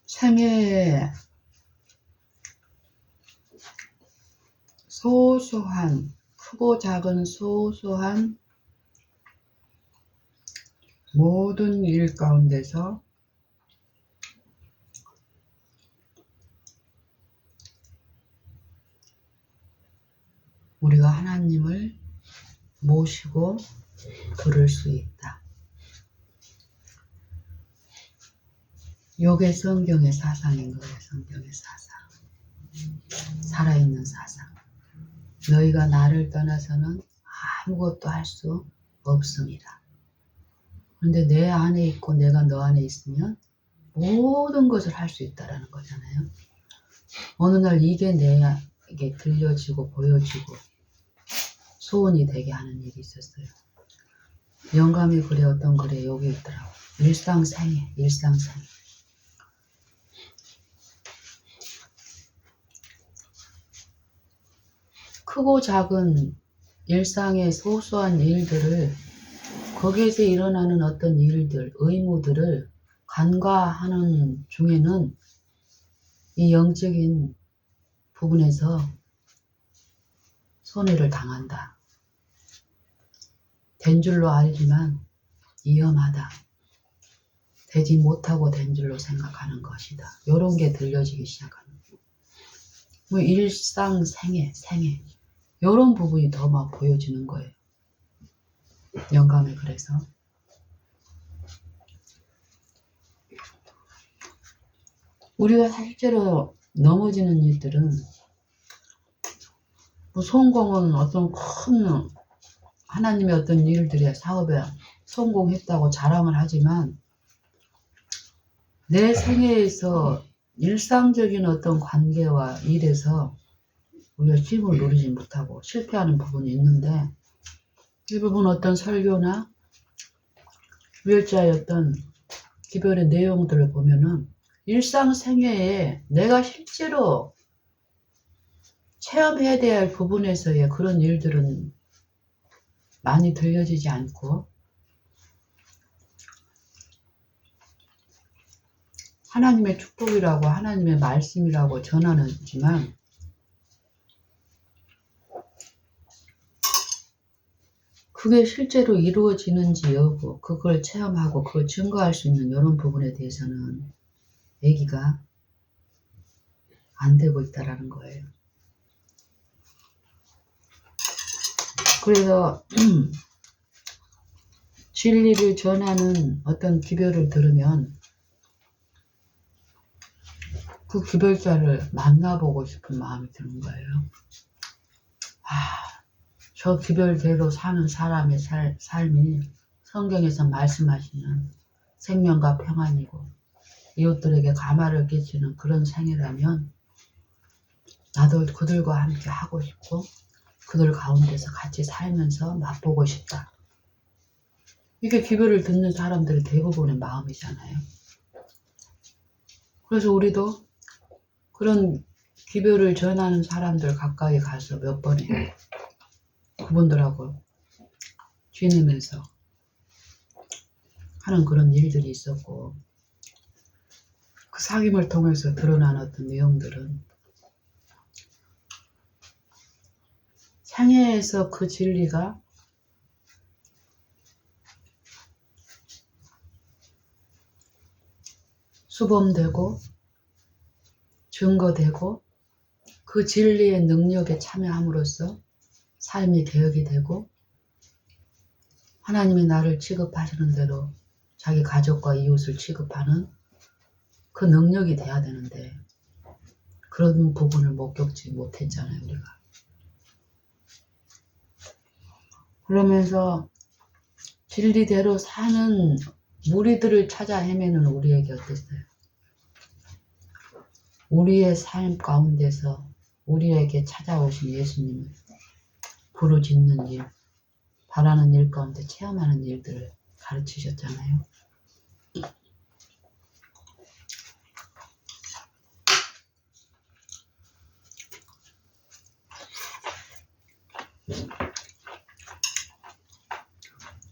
생애에 소소한, 크고 작은 소소한 모든 일 가운데서 우리가 하나님을 모시고 부를 수 있다. 요게 성경의 사상인 거예요. 성경의 사상. 살아있는 사상. 너희가 나를 떠나서는 아무것도 할 수 없습니다. 그런데 내 안에 있고 내가 너 안에 있으면 모든 것을 할 수 있다라는 거잖아요. 어느 날 이게 내게 들려지고 보여지고 소원이 되게 하는 일이 있었어요. 영감의 글에 어떤 글에 여기 있더라고. 일상생애. 크고 작은 일상의 소소한 일들을, 거기에서 일어나는 어떤 일들, 의무들을 간과하는 중에는 이 영적인 부분에서 손해를 당한다. 된 줄로 알지만 위험하다. 되지 못하고 된 줄로 생각하는 것이다. 이런 게 들려지기 시작하는 거예요. 뭐 일상생애, 이런 부분이 더 막 보여지는 거예요. 영감에 그래서 우리가 실제로 넘어지는 일들은 뭐 성공은 어떤 큰 하나님의 어떤 일들에 사업에 성공했다고 자랑을 하지만 내 생애에서 일상적인 어떤 관계와 일에서 우리가 힘을 누리지 못하고 실패하는 부분이 있는데, 이 부분 어떤 설교나 유월자의 어떤 기별의 내용들을 보면은 일상생애에 내가 실제로 체험해야 될 부분에서의 그런 일들은 많이 들려지지 않고 하나님의 축복이라고 하나님의 말씀이라고 전하지만 그게 실제로 이루어지는지 여부, 그걸 체험하고 그걸 증거할 수 있는 이런 부분에 대해서는 얘기가 안 되고 있다라는 거예요. 그래서 진리를 전하는 어떤 기별을 들으면 그 기별자를 만나보고 싶은 마음이 드는 거예요. 저 기별대로 사는 사람의 삶이 성경에서 말씀하시는 생명과 평안이고 이웃들에게 가마를 끼치는 그런 생이라면 나도 그들과 함께 하고 싶고 그들 가운데서 같이 살면서 맛보고 싶다. 이게 기별을 듣는 사람들의 대부분의 마음이잖아요. 그래서 우리도 그런 기별을 전하는 사람들 가까이 가서 몇 번에 그분들하고 지내면서 하는 그런 일들이 있었고, 그 사귐을 통해서 드러난 어떤 내용들은 생애에서 그 진리가 수범되고 증거되고 그 진리의 능력에 참여함으로써 삶이 개혁이 되고 하나님이 나를 취급하시는 대로 자기 가족과 이웃을 취급하는 그 능력이 돼야 되는데 그런 부분을 목격지 못했잖아요, 우리가. 그러면서 진리대로 사는 무리들을 찾아 헤매는 우리에게 어땠어요? 우리의 삶 가운데서 우리에게 찾아오신 예수님을 부르짖는 일, 바라는 일 가운데 체험하는 일들을 가르치셨잖아요.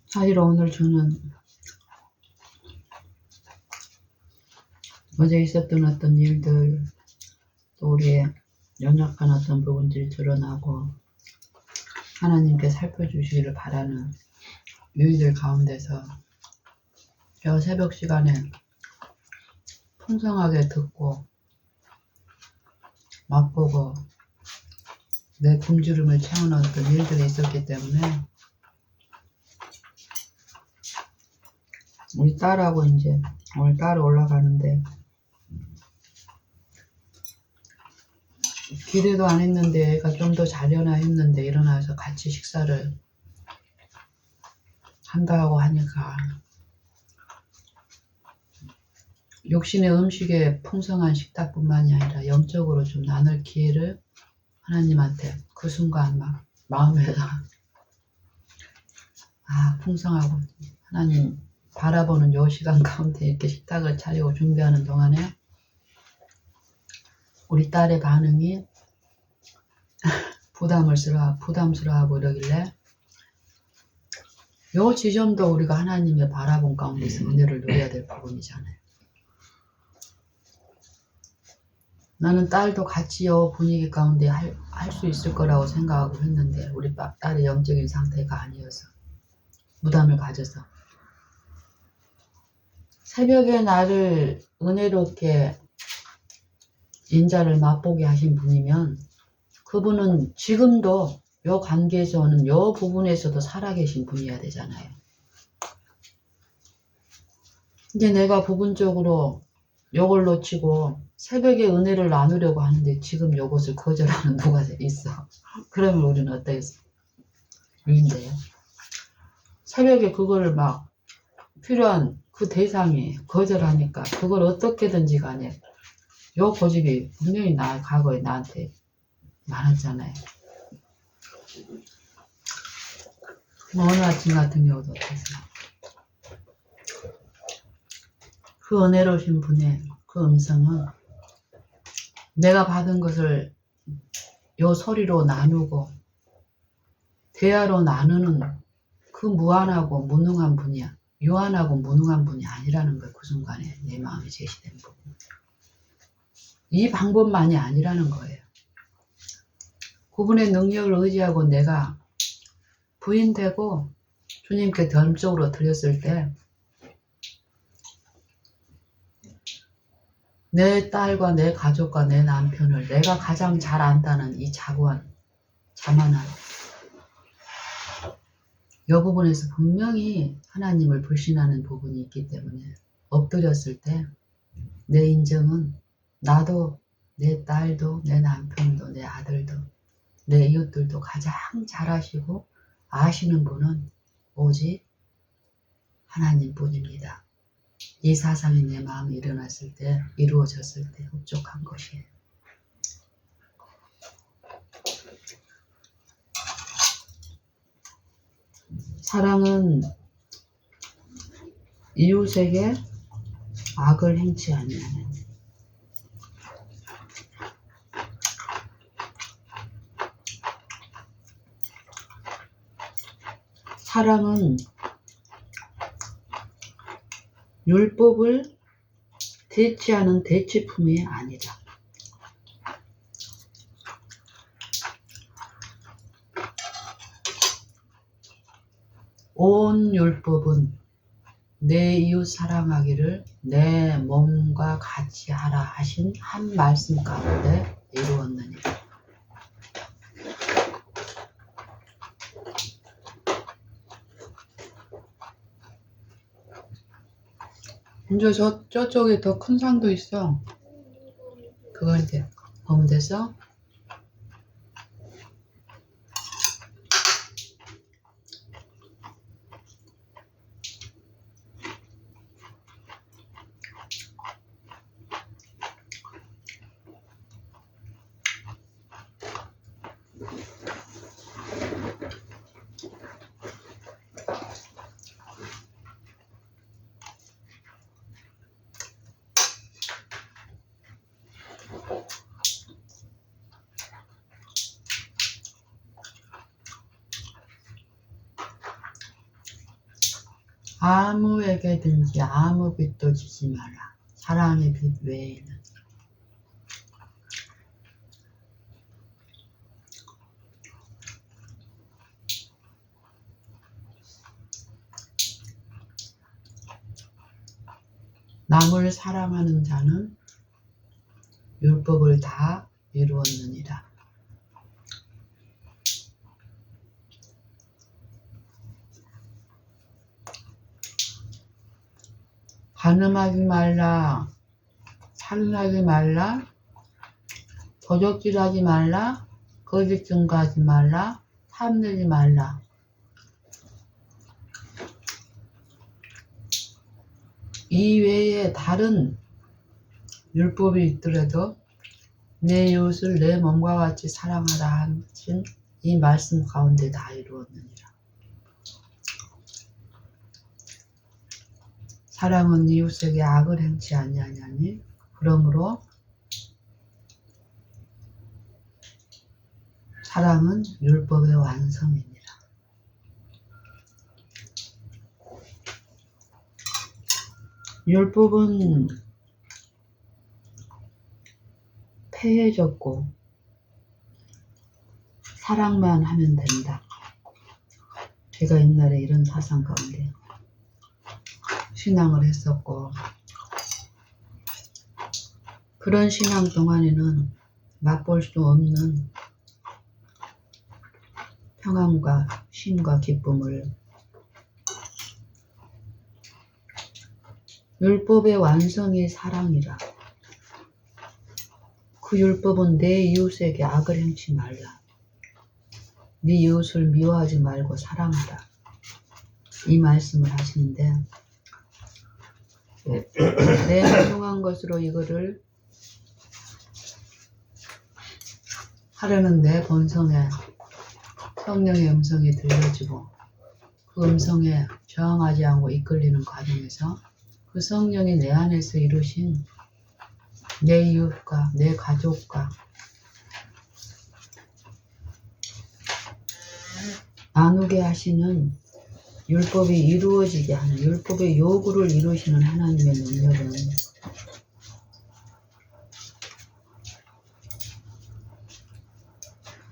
사실 오늘 저는 어제 있었던 어떤 일들, 또 우리의 연약한 어떤 부분들이 드러나고 하나님께 살펴주시기를 바라는 일들 가운데서 저 새벽 시간에 풍성하게 듣고 맛보고 내 굶주림을 채우는 어떤 일들이 있었기 때문에 우리 딸하고 이제 오늘 딸 올라가는데 기대도 안 했는데 애가 좀 더 자려나 했는데 일어나서 같이 식사를 한다고 하니까 육신의 음식에 풍성한 식탁뿐만이 아니라 영적으로 좀 나눌 기회를 하나님한테 그 순간 막 마음에서 풍성하고 하나님 바라보는 요 시간 가운데 이렇게 식탁을 차리고 준비하는 동안에 우리 딸의 반응이 부담스러워하고 이러길래 요 지점도 우리가 하나님의 바라본 가운데서 은혜를 누려야 될 부분이잖아요. 나는 딸도 같이 요 분위기 가운데 할 수 있을 거라고 생각하고 했는데 우리 딸의 영적인 상태가 아니어서 부담을 가져서 새벽에 나를 은혜롭게 인자를 맛보게 하신 분이면 그분은 지금도 요 관계에서는 요 부분에서도 살아계신 분이어야 되잖아요. 근데 내가 부분적으로 요걸 놓치고 새벽에 은혜를 나누려고 하는데 지금 요것을 거절하는 누가 있어. 그러면 우리는 어떠겠어? 인데요. 새벽에 그거를 막 필요한 그 대상이 거절하니까 그걸 어떻게든지 간에 요 고집이 분명히 과거에 나한테 많았잖아요. 어느 아침 같은 경우도 어땠어요? 그 은혜로우신 분의 그 음성은 내가 받은 것을 요 소리로 나누고 대화로 나누는 그 무한하고 무능한 분이야. 유한하고 무능한 분이 아니라는 거예요. 그 순간에 내 마음에 제시된 부분. 이 방법만이 아니라는 거예요. 그분의 능력을 의지하고 내가 부인되고 주님께 전적으로 드렸을 때 내 딸과 내 가족과 내 남편을 내가 가장 잘 안다는 이 자만한 이 부분에서 분명히 하나님을 불신하는 부분이 있기 때문에 엎드렸을 때 내 인정은 나도 내 딸도 내 남편도 내 아들도 내 이웃들도 가장 잘 아시고 아시는 분은 오직 하나님뿐입니다. 이 사상이 내 마음에 일어났을 때 이루어졌을 때 흡족한 것이에요. 사랑은 이웃에게 악을 행치 아니하는 사랑은 율법을 대치하는 대치품이 아니다. 온 율법은 내 이웃 사랑하기를 내 몸과 같이 하라 하신 한 말씀 가운데 이루었느니라. 이제 저쪽에 더 큰 상도 있어. 그걸 이제 보면 돼서 아무에게든지 아무 빚도 지지 마라. 사랑의 빚 외에는. 남을 사랑하는 자는 율법을 다 이루었느니라. 간음하지 말라, 살인하지 말라, 도적질하지 말라, 거짓 증거하지 말라, 탐내지 말라. 이 외에 다른 율법이 있더라도 내 이웃을 내 몸과 같이 사랑하라 하신 이 말씀 가운데 다 이루었느니라. 사랑은 이웃에게 악을 행치 아니하냐니 그러므로 사랑은 율법의 완성입니다. 율법은 폐해졌고 사랑만 하면 된다. 제가 옛날에 이런 사상 가운데 신앙을 했었고 그런 신앙 동안에는 맛볼 수 없는 평안과 쉼과 기쁨을 율법의 완성이 사랑이라. 그 율법은 내 이웃에게 악을 행치 말라. 네 이웃을 미워하지 말고 사랑하라. 이 말씀을 하시는데 내 행동한 것으로 이거를 하려는 내 본성에 성령의 음성이 들려지고 그 음성에 저항하지 않고 이끌리는 과정에서 그 성령이 내 안에서 이루신 내 이웃과 내 가족과 나누게 하시는 율법이 이루어지게 하는 율법의 요구를 이루시는 하나님의 능력은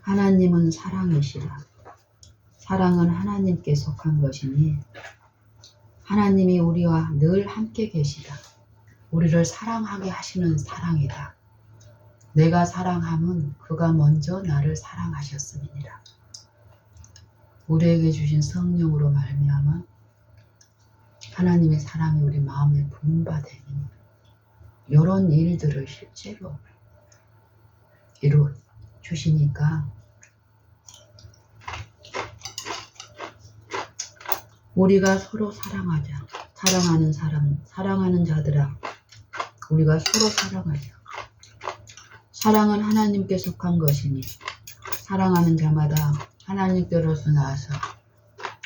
하나님은 사랑이시라. 사랑은 하나님께 속한 것이니 하나님이 우리와 늘 함께 계시다. 우리를 사랑하게 하시는 사랑이다. 내가 사랑함은 그가 먼저 나를 사랑하셨음이니라. 우리에게 주신 성령으로 말미암아 하나님의 사랑이 우리 마음에 분바되니 이런 일들을 실제로 이루 주시니까 우리가 서로 사랑하자. 사랑하는 사람, 사랑하는 자들아, 우리가 서로 사랑하자. 사랑은 하나님께 속한 것이니 사랑하는 자마다 하나님께로서 나와서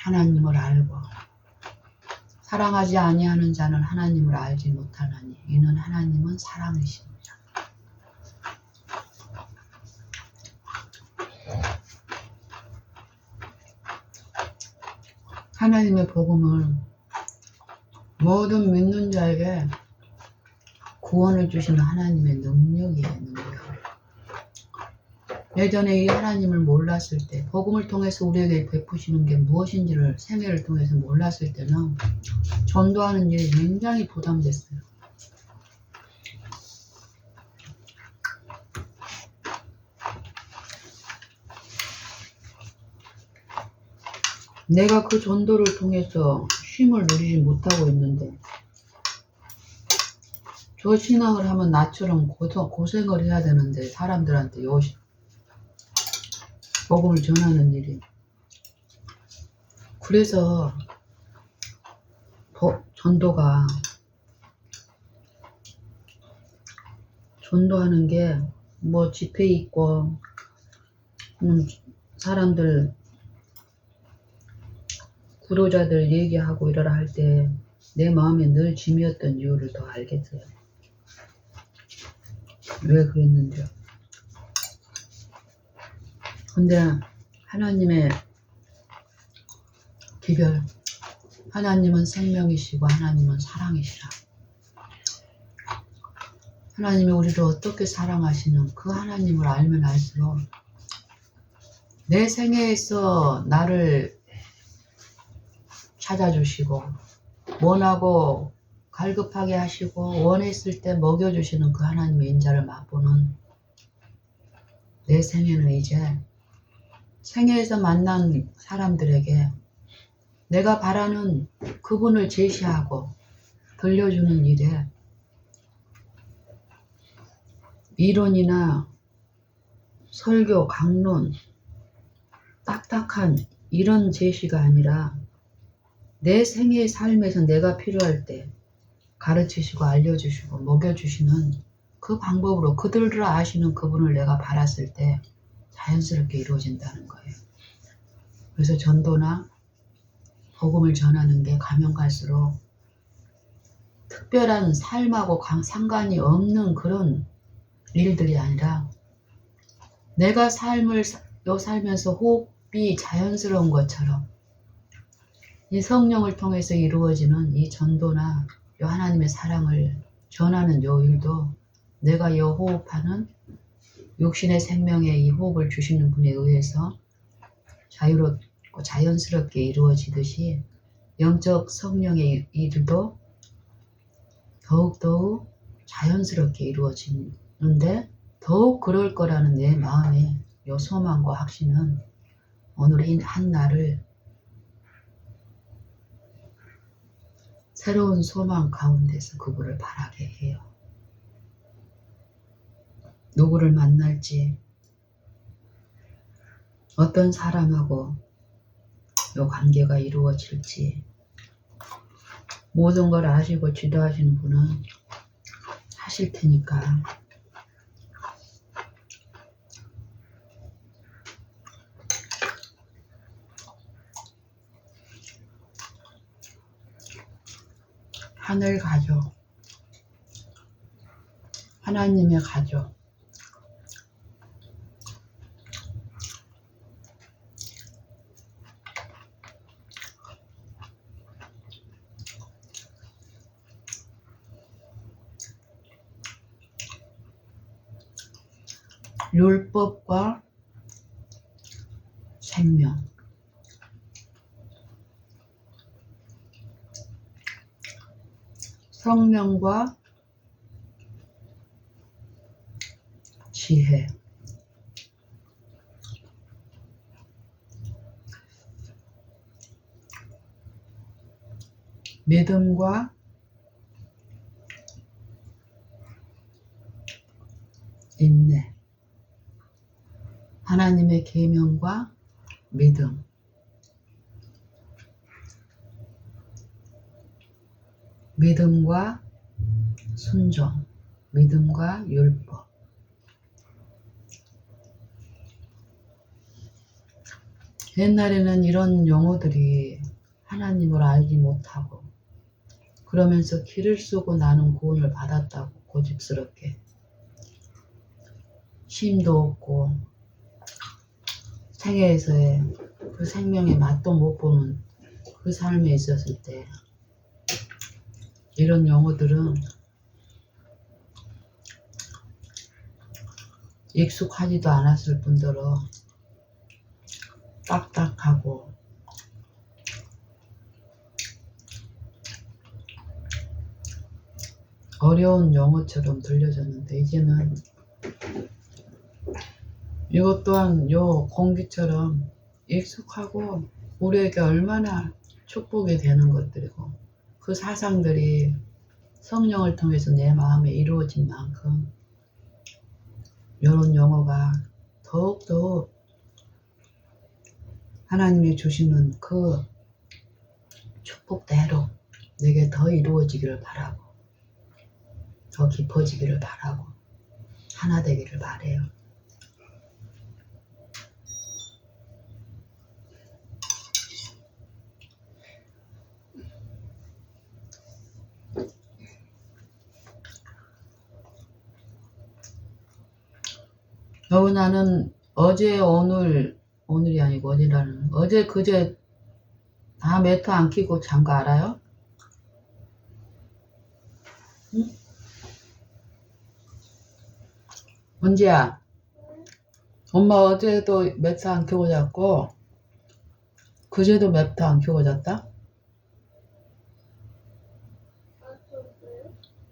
하나님을 알고 사랑하지 아니하는 자는 하나님을 알지 못하나니 이는 하나님은 사랑이십니다. 하나님의 복음을 모든 믿는 자에게 구원을 주시는 하나님의 능력이에요. 능력. 예전에 이 하나님을 몰랐을 때, 복음을 통해서 우리에게 베푸시는 게 무엇인지를 생애를 통해서 몰랐을 때는 전도하는 일이 굉장히 부담됐어요. 내가 그 전도를 통해서 쉼을 누리지 못하고 있는데 저 신앙을 하면 나처럼 고생을 해야 되는데 사람들한테 복음을 전하는 일이. 그래서 전도하는 게 뭐 집회 있고 사람들 구도자들 얘기하고 이러라 할 때 내 마음에 늘 짐이었던 이유를 더 알겠어요. 왜 그랬는지요. 근데 하나님의 기별, 하나님은 생명이시고 하나님은 사랑이시라. 하나님이 우리를 어떻게 사랑하시는 그 하나님을 알면 알수록 내 생애에서 나를 찾아주시고 원하고 갈급하게 하시고 원했을 때 먹여주시는 그 하나님의 인자를 맛보는 내 생애는 이제 생애에서 만난 사람들에게 내가 바라는 그분을 제시하고 들려주는 일에 이론이나 설교, 강론, 딱딱한 이런 제시가 아니라 내 생애의 삶에서 내가 필요할 때 가르치시고 알려주시고 먹여주시는 그 방법으로 그들을 아시는 그분을 내가 바랐을 때 자연스럽게 이루어진다는 거예요. 그래서 전도나 복음을 전하는 게 가면 갈수록 특별한 삶하고 상관이 없는 그런 일들이 아니라 내가 살면서 호흡이 자연스러운 것처럼 이 성령을 통해서 이루어지는 이 전도나 이 하나님의 사랑을 전하는 요 일도 내가 이 호흡하는 육신의 생명에 이 호흡을 주시는 분에 의해서 자유롭고 자연스럽게 이루어지듯이 영적 성령의 일도 더욱더욱 자연스럽게 이루어지는데 더욱 그럴 거라는 내 마음의 요 소망과 확신은 오늘 이 한 날을 새로운 소망 가운데서 그분을 바라게 해요. 누구를 만날지 어떤 사람하고 요 관계가 이루어질지 모든 걸 아시고 지도하시는 분은 하실 테니까 하늘 가족, 하나님의 가족, 율법과 생명, 성령과 지혜, 믿음과 인내, 하나님의 계명과 믿음, 믿음과 순종, 믿음과 율법. 옛날에는 이런 용어들이 하나님을 알지 못하고 그러면서 길을 쓰고 나는 구원을 받았다고 고집스럽게 쉼도 없고 생애에서의 그 생명의 맛도 못 보는 그 삶에 있었을 때 이런 용어들은 익숙하지도 않았을 뿐더러 딱딱하고 어려운 용어처럼 들려졌는데 이제는 이것 또한 요 공기처럼 익숙하고 우리에게 얼마나 축복이 되는 것들이고 그 사상들이 성령을 통해서 내 마음에 이루어진 만큼 이런 용어가 더욱더욱 하나님이 주시는 그 축복대로 내게 더 이루어지기를 바라고 더 깊어지기를 바라고 하나 되기를 바래요. 나는 어제 오늘이 아니고 어제라는 어제 그제 다 매트 안 끼고 잔 거 알아요? 응? 언제야? 엄마 어제도 매트 안 켜고 잤고 그제도 매트 안 켜고 잤다?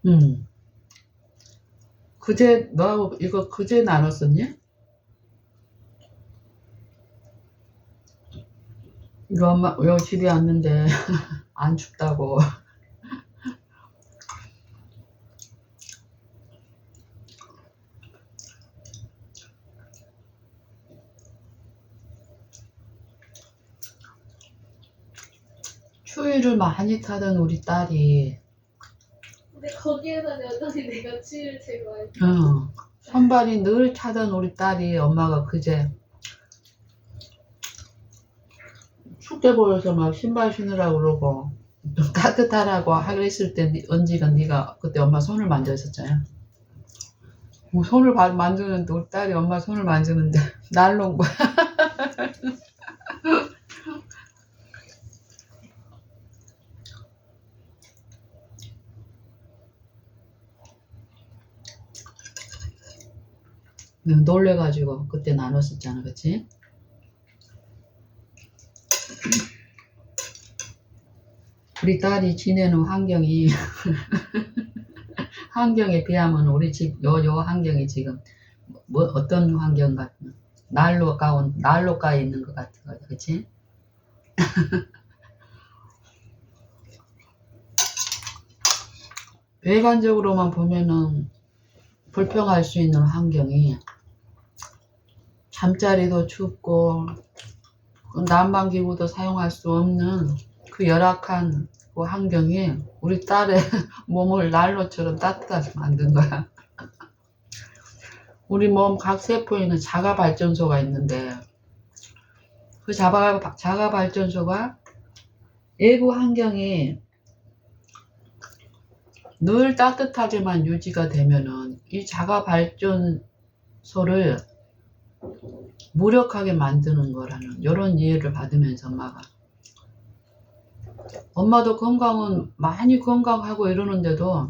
응. 그제 너하고 이거 그제 나눴었니? 이거 엄마 요 집에 왔는데 안 춥다고 추위를 많이 타던 우리 딸이 근데 거기에다 여전히 내가 추위를 제일 많이 타. 선발이 늘 타던 우리 딸이 엄마가 그제 춥게 보여서 막 신발 신으라고 그러고 좀 따뜻하라고 하려 했을 때 언지가 네가 그때 엄마 손을 만졌었잖아. 뭐 손을 만지는데 우리 딸이 엄마 손을 만지는데 날로 온 거야. 놀래가지고 그때 나눴었잖아, 그치? 우리 딸이 지내는 환경이 환경에 비하면 우리 집 요 환경이 지금 뭐 어떤 환경 같나? 난로가에 있는 것 같은 거죠, 그치? 외관적으로만 보면은 불평할 수 있는 환경이 잠자리도 춥고 난방기구도 사용할 수 없는 그 열악한 그 환경이 우리 딸의 몸을 난로처럼 따뜻하게 만든 거야. 우리 몸 각 세포에는 자가 발전소가 있는데 그 자가 발전소가 외부 환경이 늘 따뜻하게만 유지가 되면은 이 자가 발전소를 무력하게 만드는 거라는 이런 이해를 받으면서 엄마도 건강은 많이 건강하고 이러는데도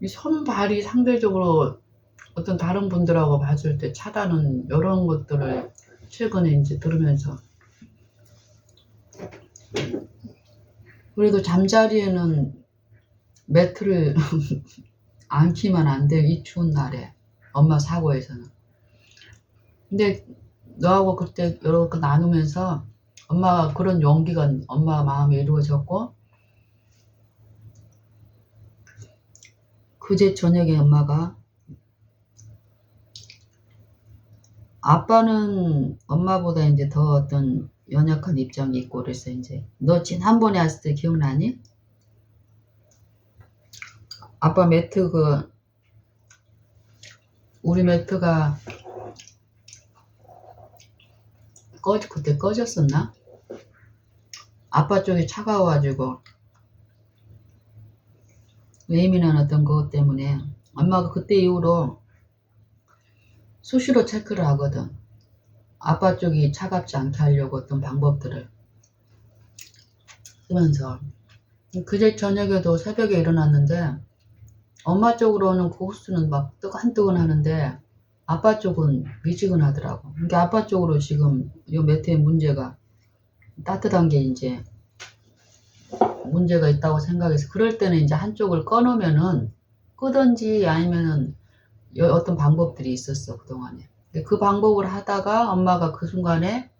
이 손발이 상대적으로 어떤 다른 분들하고 봤을 때 차다는 이런 것들을 최근에 이제 들으면서 그래도 잠자리에는 매트를 안 키면 안 돼. 이 추운 날에 엄마 사고에서는. 근데 너하고 그때 이렇게 나누면서 엄마가 그런 용기가 엄마 마음에 이루어졌고 그제 저녁에 엄마가 아빠는 엄마보다 이제 더 어떤 연약한 입장이 있고 그래서 이제 너 지난번에 왔을 때 기억나니? 아빠 매트 우리 매트가 그때 꺼졌었나? 아빠 쪽이 차가워가지고 예민한 어떤 그것 때문에 엄마가 그때 이후로 수시로 체크를 하거든. 아빠 쪽이 차갑지 않게 하려고 어떤 방법들을 쓰면서 그제 저녁에도 새벽에 일어났는데 엄마 쪽으로는 고수는 막 뜨끈뜨끈 하는데 아빠 쪽은 미지근하더라고. 그러니까 아빠 쪽으로 지금 이 매트의 문제가 따뜻한 게 이제 문제가 있다고 생각해서 그럴 때는 이제 한쪽을 꺼놓으면은 끄든지 아니면은 어떤 방법들이 있었어 그동안에. 근데 그 방법을 하다가 엄마가 그 순간에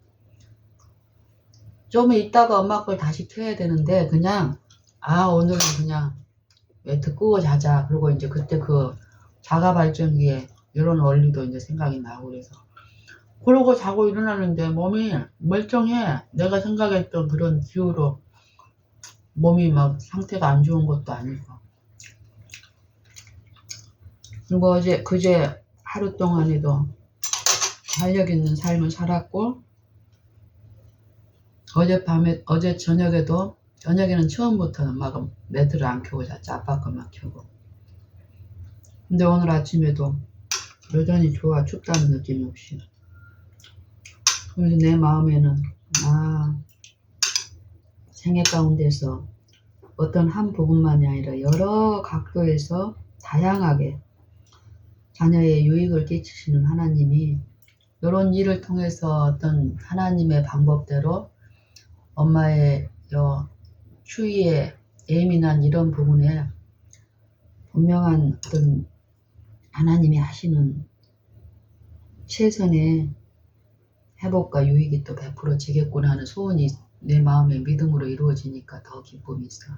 좀 있다가 엄마 걸 다시 켜야 되는데 그냥 오늘은 그냥 매트 끄고 자자. 그리고 이제 그때 그 자가 발전기에 이런 원리도 이제 생각이 나고 그래서 그러고 자고 일어나는데 몸이 멀쩡해. 내가 생각했던 그런 기후로 몸이 막 상태가 안 좋은 것도 아니고. 그리고 그제 하루 동안에도 활력 있는 삶을 살았고, 어제 저녁에는 처음부터 엄마가 매트를 안 켜고 잤지. 아빠 것만 켜고. 근데 오늘 아침에도 여전히 좋아. 춥다는 느낌이 없이. 그래서 내 마음에는, 생애 가운데서 어떤 한 부분만이 아니라 여러 각도에서 다양하게 자녀의 유익을 끼치시는 하나님이 이런 일을 통해서 어떤 하나님의 방법대로 엄마의 추위에 예민한 이런 부분에 분명한 어떤 하나님이 하시는 최선의 회복과 유익이 또 베풀어지겠구나 하는 소원이 내 마음의 믿음으로 이루어지니까 더 기쁨이 있어.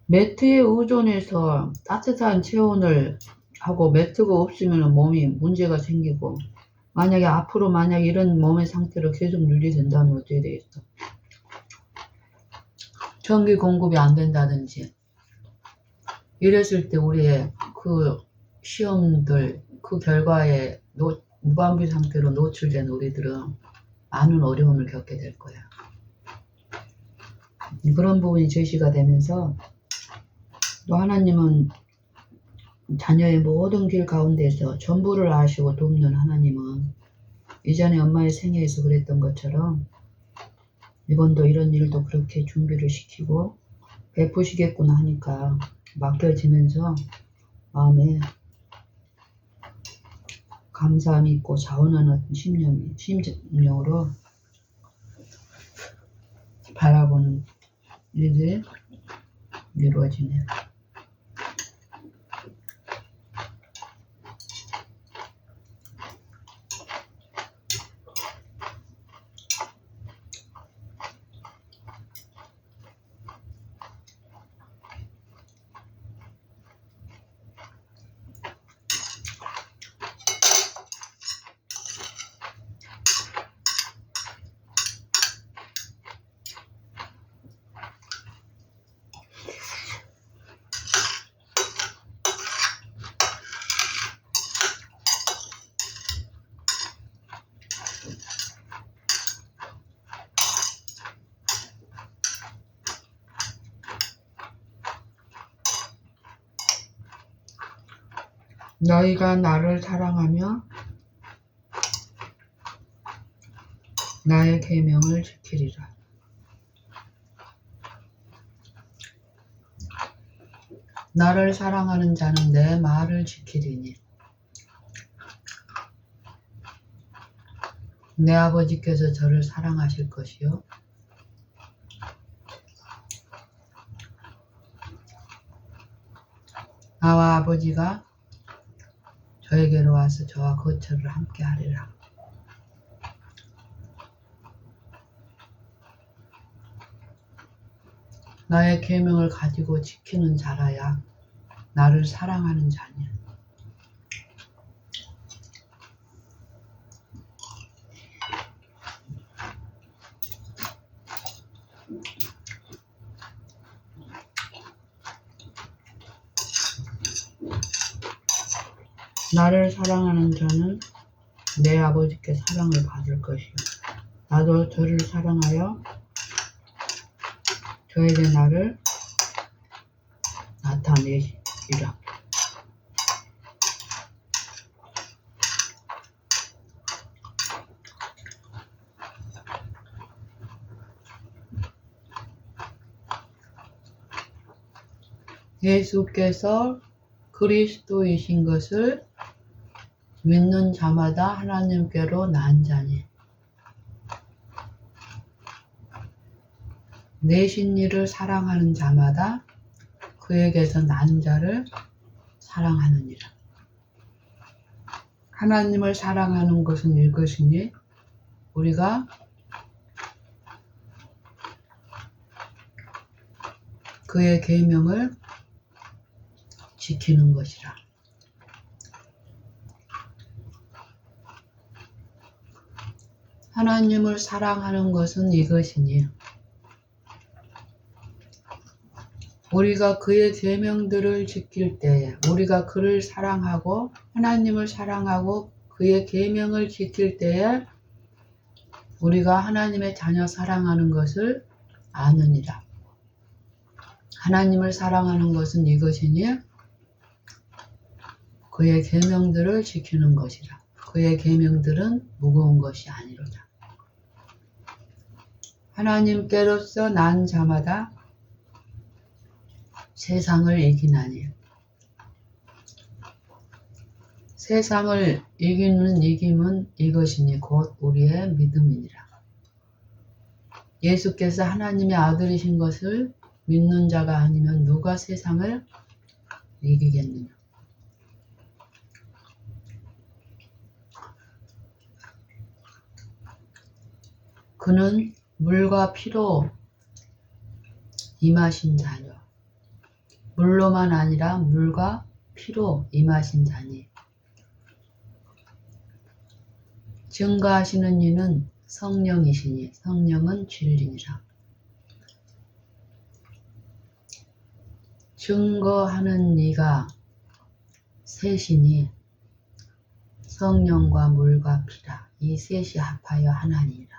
매트에 의존해서 따뜻한 체온을 하고 매트가 없으면 몸이 문제가 생기고 만약에 앞으로 이런 몸의 상태로 계속 유지된다면 어떻게 되겠어? 전기 공급이 안 된다든지 이랬을 때 우리의 그 시험들 그 결과에 무방비 상태로 노출된 우리들은 많은 어려움을 겪게 될 거야. 그런 부분이 제시가 되면서 또 하나님은 자녀의 모든 길 가운데서 전부를 아시고 돕는 하나님은 이전에 엄마의 생애에서 그랬던 것처럼 이번도 이런 일도 그렇게 준비를 시키고 베푸시겠구나 하니까 맡겨지면서 마음에 감사함이 있고 자원하는 심령으로 바라보는 일들이 이루어지네. 너희가 나를 사랑하며 나의 계명을 지키리라. 나를 사랑하는 자는 내 말을 지키리니 내 아버지께서 저를 사랑하실 것이요 나와 아버지가 저에게로 와서 저와 거처를 함께 하리라. 나의 계명을 가지고 지키는 자라야 나를 사랑하는 자냐. 나를 사랑하는 자는 내 아버지께 사랑을 받을 것이요 나도 저를 사랑하여 저에게 나를 나타내시리라. 예수께서 그리스도이신 것을 믿는 자마다 하나님께로 난 자니 내신 이를 사랑하는 자마다 그에게서 난 자를 사랑하느니라. 하나님을 사랑하는 것은 이것이니 우리가 그의 계명을 지키는 것이라. 하나님을 사랑하는 것은 이것이니 우리가 그의 계명들을 지킬 때에 우리가 그를 사랑하고 하나님을 사랑하고 그의 계명을 지킬 때에 우리가 하나님의 자녀 사랑하는 것을 아느니라. 하나님을 사랑하는 것은 이것이니 그의 계명들을 지키는 것이라. 그의 계명들은 무거운 것이 아니로다. 하나님께로서 난 자마다 세상을 이기나니 세상을 이기는 이김은 이것이니 곧 우리의 믿음이니라. 예수께서 하나님의 아들이신 것을 믿는 자가 아니면 누가 세상을 이기겠느냐. 그는 물과 피로 임하신 자요. 물로만 아니라 물과 피로 임하신 자니 증거하시는 이는 성령이시니 성령은 진리니라. 증거하는 이가 셋이니 성령과 물과 피라. 이 셋이 합하여 하나니라.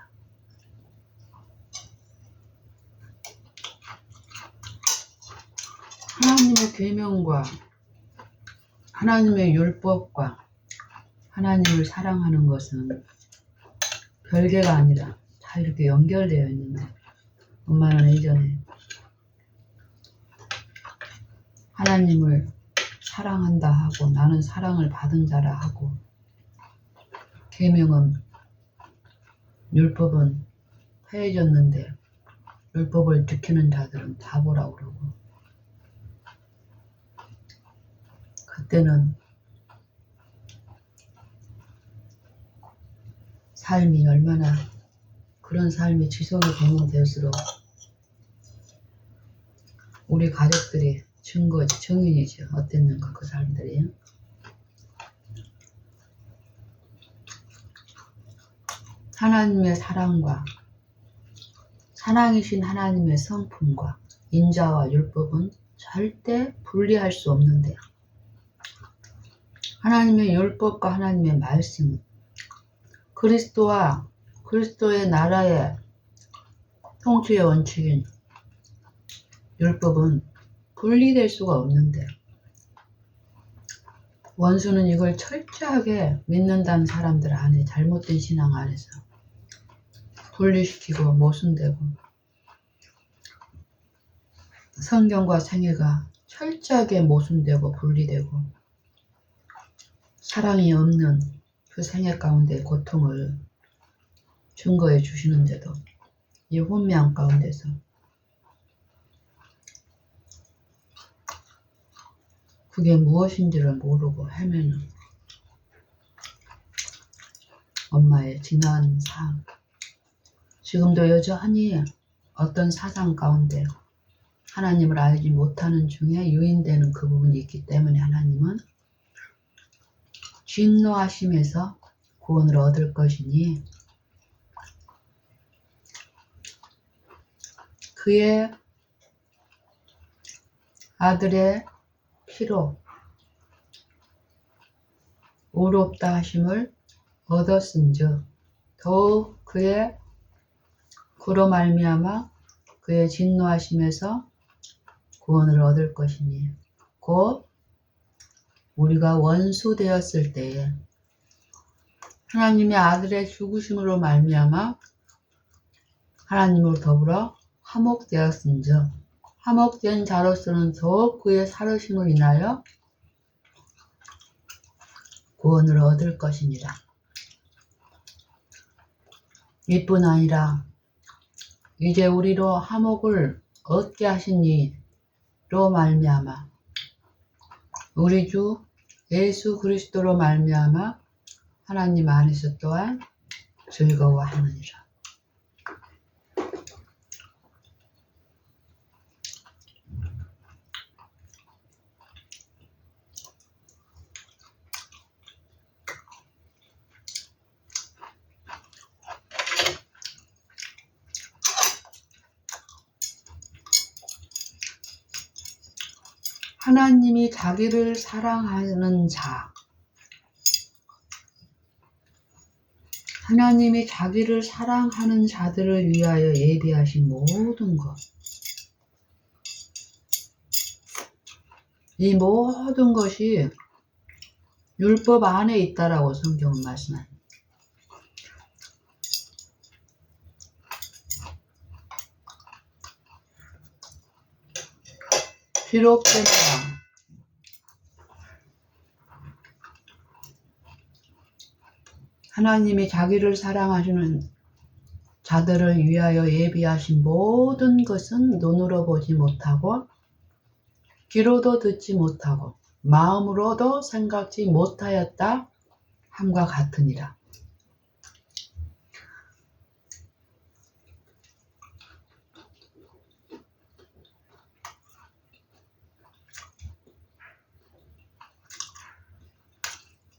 하나님의 계명과 하나님의 율법과 하나님을 사랑하는 것은 별개가 아니라 다 이렇게 연결되어 있는데 엄마는 예전에 하나님을 사랑한다 하고 나는 사랑을 받은 자라 하고 계명은 율법은 해해졌는데 율법을 지키는 자들은 다 보라고 그러고 그때는 삶이 얼마나 그런 삶이 지속이 되면 될수록 우리 가족들이 증인이죠. 어땠는가 그 사람들이. 하나님의 사랑과 사랑이신 하나님의 성품과 인자와 율법은 절대 분리할 수 없는데요. 하나님의 율법과 하나님의 말씀은 그리스도와 그리스도의 나라의 통치의 원칙인 율법은 분리될 수가 없는데 원수는 이걸 철저하게 믿는다는 사람들 안에 잘못된 신앙 안에서 분리시키고 모순되고 성경과 생애가 철저하게 모순되고 분리되고 사랑이 없는 그 생애 가운데 고통을 증거해 주시는데도 이 혼미한 가운데서 그게 무엇인지를 모르고 헤매는 엄마의 지난 삶, 지금도 여전히 어떤 사상 가운데 하나님을 알지 못하는 중에 유인되는 그 부분이 있기 때문에 하나님은 진노하심에서 구원을 얻을 것이니 그의 아들의 피로 의롭다 하심을 얻었은즉 더욱 그의 그로 말미암아 그의 진노하심에서 구원을 얻을 것이니 곧 우리가 원수 되었을 때에 하나님의 아들의 죽으심으로 말미암아 하나님으로 더불어 화목되었은즉 화목된 자로서는 더욱 그의 살으심을 인하여 구원을 얻을 것이니라. 이뿐 아니라 이제 우리로 화목을 얻게 하신 이로 말미암아 우리 주 예수 그리스도로 말미암아 하나님 안에서 또한 즐거워하느니라. 하나님이 자기를 사랑하는 자, 하나님이 자기를 사랑하는 자들을 위하여 예비하신 모든 것, 이 모든 것이 율법 안에 있다라고 성경은 말씀합니다. 기록된 바 하나님이 자기를 사랑하시는 자들을 위하여 예비하신 모든 것은 눈으로 보지 못하고 귀로도 듣지 못하고 마음으로도 생각지 못하였다 함과 같으니라.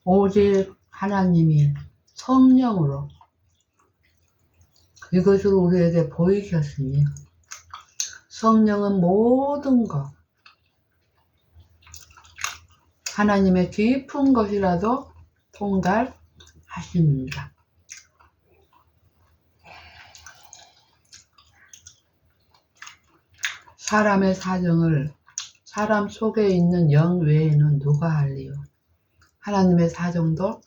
오직 하나님이 성령으로 이것을 우리에게 보이셨으니 성령은 모든 것, 하나님의 깊은 것이라도 통달하십니다. 사람의 사정을 사람 속에 있는 영 외에는 누가 알리요? 하나님의 사정도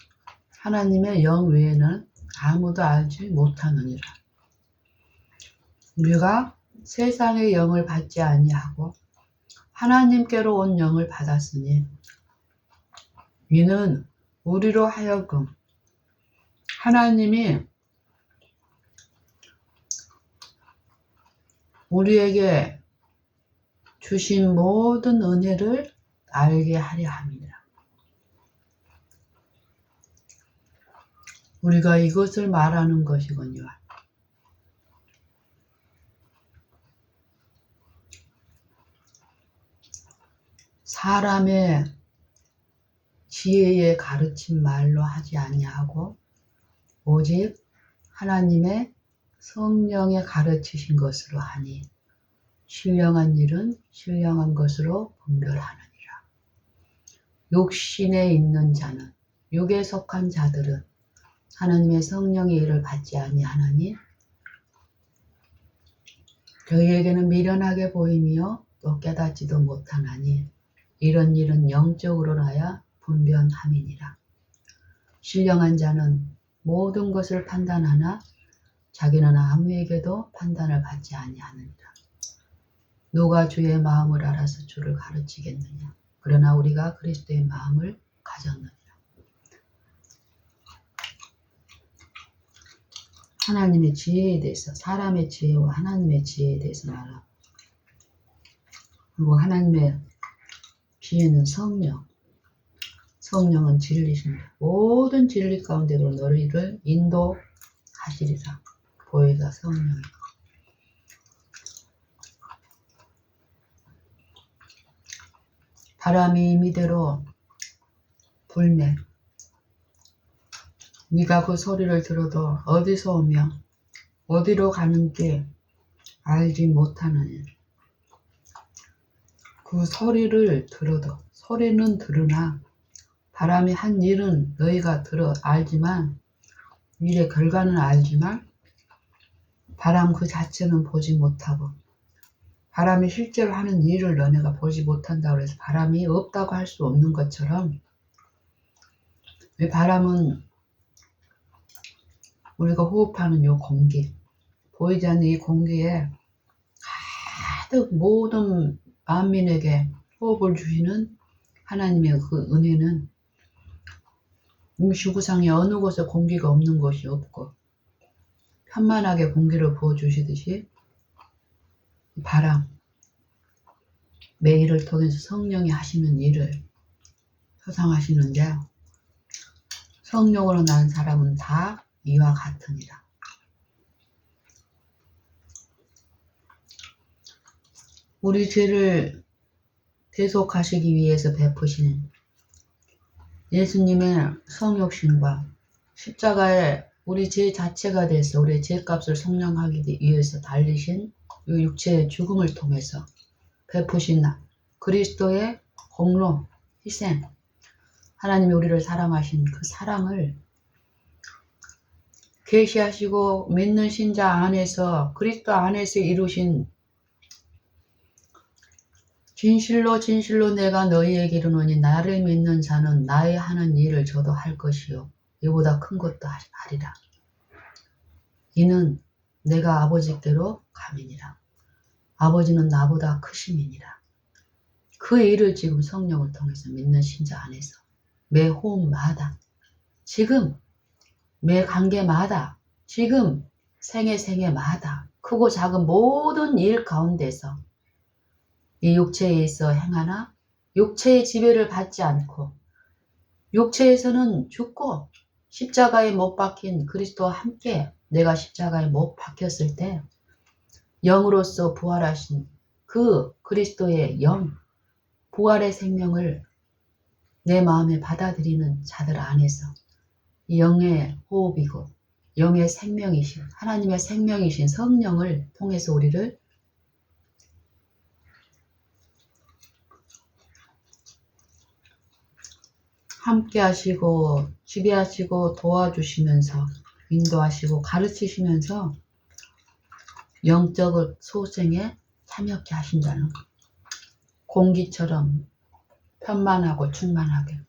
하나님의 영 외에는 아무도 알지 못하느니라. 우리가 세상의 영을 받지 아니하고 하나님께로 온 영을 받았으니 이는 우리로 하여금 하나님이 우리에게 주신 모든 은혜를 알게 하려 함이라. 우리가 이것을 말하는 것이거니와 사람의 지혜에 가르친 말로 하지 아니하고 오직 하나님의 성령에 가르치신 것으로 하니 신령한 일은 신령한 것으로 분별하느니라. 육신에 있는 자는 육에 속한 자들은 하나님의 성령의 일을 받지 아니하나니 그에게는 미련하게 보이며 또 깨닫지도 못하나니 이런 일은 영적으로나야 분별함이니라. 신령한 자는 모든 것을 판단하나 자기는 아무에게도 판단을 받지 아니하느니라. 누가 주의 마음을 알아서 주를 가르치겠느냐. 그러나 우리가 그리스도의 마음을 가졌느니라. 하나님의 지혜에 대해서 사람의 지혜와 하나님의 지혜에 대해서 말하고 그리고 하나님의 지혜는 성령, 성령은 진리십니다. 모든 진리 가운데로 너희를 인도하시리라. 보혜가 성령이고 바람이 임의대로 불매 네가 그 소리를 들어도 어디서 오며 어디로 가는지 알지 못하느니 그 소리를 들어도 소리는 들으나 바람이 한 일은 너희가 들어 알지만 일의 결과는 알지만 바람 그 자체는 보지 못하고 바람이 실제로 하는 일을 너네가 보지 못한다고 해서 바람이 없다고 할 수 없는 것처럼 이 바람은 우리가 호흡하는 이 공기 보이지 않는 이 공기에 가득 모든 만민에게 호흡을 주시는 하나님의 그 은혜는 이 지구상에 어느 곳에 공기가 없는 곳이 없고 편만하게 공기를 부어주시듯이 바람, 매일을 통해서 성령이 하시는 일을 표상하시는데 성령으로 난 사람은 다 이와 같으니라. 우리 죄를 대속하시기 위해서 베푸시는 예수님의 성육신과 십자가에 우리 죄 자체가 돼서 우리의 죄값을 속량하기 위해서 달리신 이 육체의 죽음을 통해서 베푸신 그리스도의 공로, 희생, 하나님이 우리를 사랑하신 그 사랑을 계시하시고 믿는 신자 안에서 그리스도 안에서 이루신 진실로 진실로 내가 너희에게 이르노니 나를 믿는 자는 나의 하는 일을 저도 할 것이요 이보다 큰 것도 하리라. 이는 내가 아버지께로 감이니라. 아버지는 나보다 크심이니라. 그 일을 지금 성령을 통해서 믿는 신자 안에서 매 호흡마다 지금 매 관계마다 지금 생애마다 크고 작은 모든 일 가운데서 이 육체에 있어 행하나 육체의 지배를 받지 않고 육체에서는 죽고 십자가에 못 박힌 그리스도와 함께 내가 십자가에 못 박혔을 때 영으로서 부활하신 그 그리스도의 영, 부활의 생명을 내 마음에 받아들이는 자들 안에서 영의 호흡이고 영의 생명이신 하나님의 생명이신 성령을 통해서 우리를 함께 하시고 지배하시고 도와주시면서 인도하시고 가르치시면서 영적 소생에 참여케 하신다는 것. 공기처럼 편만하고 충만하게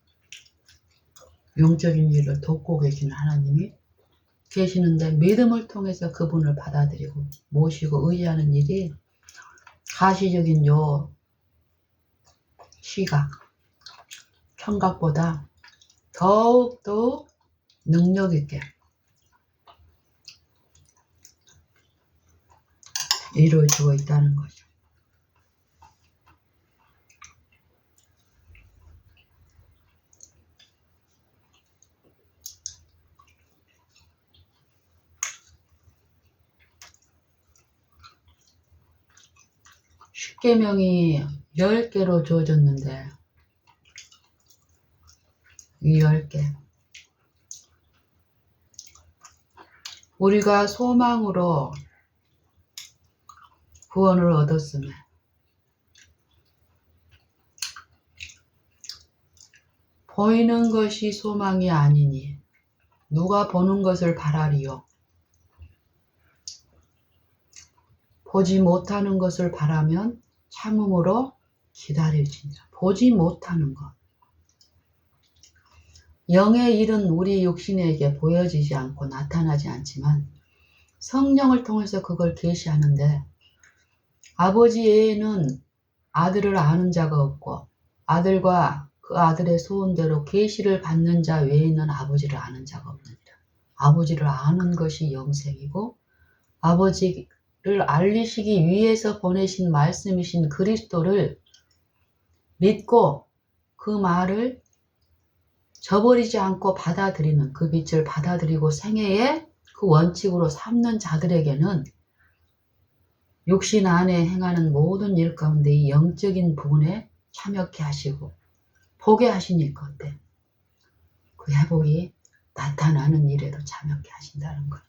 영적인 일을 돕고 계시는 하나님이 계시는데 믿음을 통해서 그분을 받아들이고 모시고 의지하는 일이 가시적인 요 시각, 청각보다 더욱더 능력있게 이루어지고 있다는 거죠. 십계명이 10개로 주어졌는데 이 10개 우리가 소망으로 구원을 얻었으며 보이는 것이 소망이 아니니 누가 보는 것을 바라리요. 보지 못하는 것을 바라면 참음으로 기다릴지니라. 보지 못하는 것. 영의 일은 우리 육신에게 보여지지 않고 나타나지 않지만 성령을 통해서 그걸 계시하는데 아버지 외에는 아들을 아는 자가 없고 아들과 그 아들의 소원대로 계시를 받는 자 외에는 아버지를 아는 자가 없느니라. 아버지를 아는 것이 영생이고 아버지를 알리시기 위해서 보내신 말씀이신 그리스도를 믿고 그 말을 저버리지 않고 받아들이는 그 빛을 받아들이고 생애의 그 원칙으로 삼는 자들에게는 육신 안에 행하는 모든 일 가운데 이 영적인 부분에 참여케 하시고 보게 하시니까 어때? 그 회복이 나타나는 일에도 참여케 하신다는 것.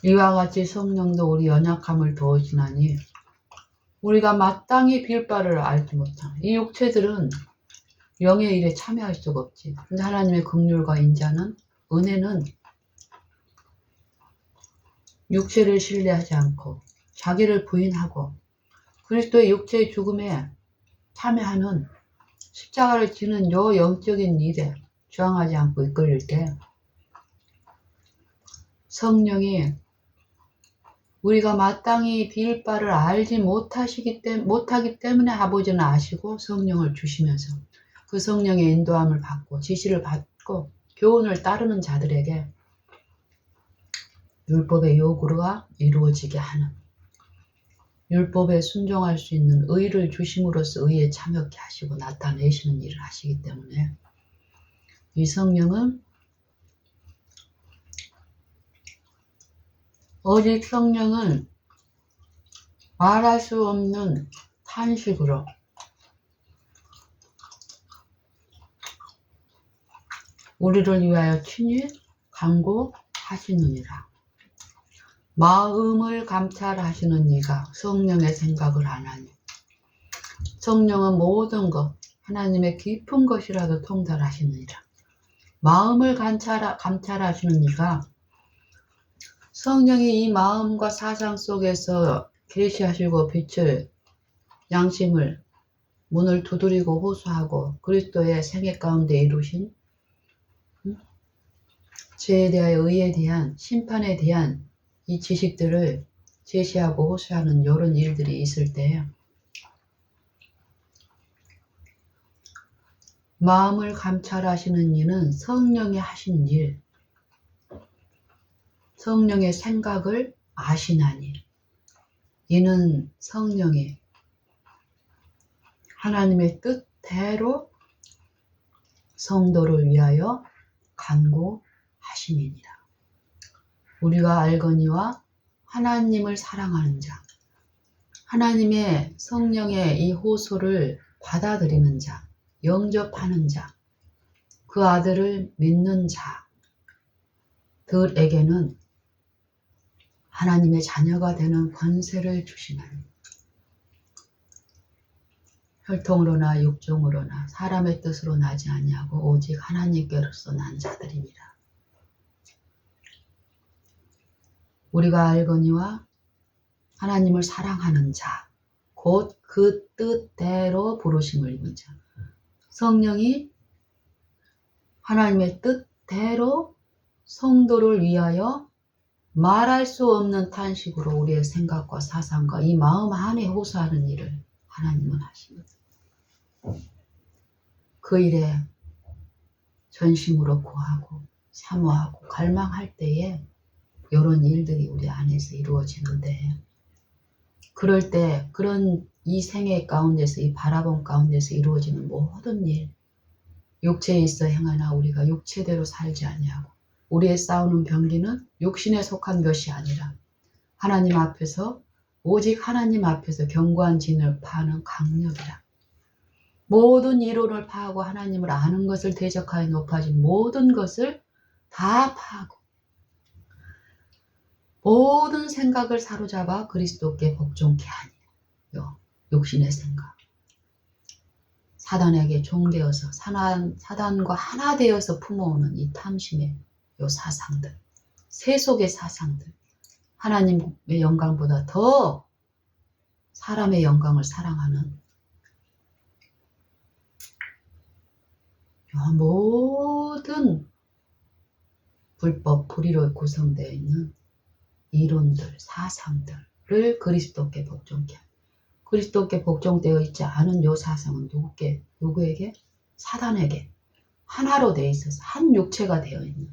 이와 같이 성령도 우리 연약함을 도우시나니 우리가 마땅히 빌 바를 알지 못하는 이 육체들은 영의 일에 참여할 수가 없지. 근데 하나님의 긍휼과 인자는 은혜는 육체를 신뢰하지 않고 자기를 부인하고 그리스도의 육체의 죽음에 참여하는 십자가를 지는 요 영적인 일에 저항하지 않고 이끌릴 때 성령이 우리가 마땅히 빌 바를 알지 못하기 때문에 아버지는 아시고 성령을 주시면서 그 성령의 인도함을 받고 지시를 받고 교훈을 따르는 자들에게 율법의 요구가 이루어지게 하는, 율법에 순종할 수 있는 의를 주심으로써 의에 참여케 하시고 나타내시는 일을 하시기 때문에 이 성령은 오직 성령은 말할 수 없는 탄식으로 우리를 위하여 친히 간구하시느니라. 마음을 감찰하시는 이가 성령의 생각을 안 하니 성령은 모든 것 하나님의 깊은 것이라도 통달하시느니라. 마음을 감찰하시는 이가 성령이 이 마음과 사상 속에서 계시하시고 빛을 양심을 문을 두드리고 호소하고 그리스도의 생애 가운데 이루신 죄에 대하여 의에 대한 심판에 대한 이 지식들을 제시하고 호소하는 이런 일들이 있을 때 마음을 감찰하시는 이는 성령이 하신 일, 성령의 생각을 아시나니 이는 성령이 하나님의 뜻대로 성도를 위하여 간구하심이니라. 우리가 알거니와 하나님을 사랑하는 자, 하나님의 성령의 이 호소를 받아들이는 자, 영접하는 자, 그 아들을 믿는 자들에게는 하나님의 자녀가 되는 권세를 주시나니 혈통으로나 육종으로나 사람의 뜻으로 나지 아니하고 오직 하나님께로서 난 자들입니다. 우리가 알거니와 하나님을 사랑하는 자, 곧 그 뜻대로 부르심을 입은 자, 성령이 하나님의 뜻대로 성도를 위하여 말할 수 없는 탄식으로 우리의 생각과 사상과 이 마음 안에 호소하는 일을 하나님은 하십니다. 그 일에 전심으로 구하고 사모하고 갈망할 때에 이런 일들이 우리 안에서 이루어지는데 그럴 때 그런 이 생애 가운데서 이 바라본 가운데서 이루어지는 모든 일 육체에 있어 행하나 우리가 육체대로 살지 아니하고 우리의 싸우는 병기는 육신에 속한 것이 아니라 하나님 앞에서 오직 하나님 앞에서 견고한 진을 파는 강력이라. 모든 이론을 파하고 하나님을 아는 것을 대적하여 높아진 모든 것을 다 파하고 모든 생각을 사로잡아 그리스도께 복종케 하니 육신의 생각 사단에게 종되어서 사단과 하나 되어서 품어오는 이 탐심의 요 사상들 세속의 사상들 하나님의 영광보다 더 사람의 영광을 사랑하는 모든 불법 불의로 구성되어 있는 이론들 사상들을 그리스도께 복종케 합니다. 그리스도께 복종되어 있지 않은 요 사상은 누구에게? 사단에게 하나로 되어 있어서 한 육체가 되어 있는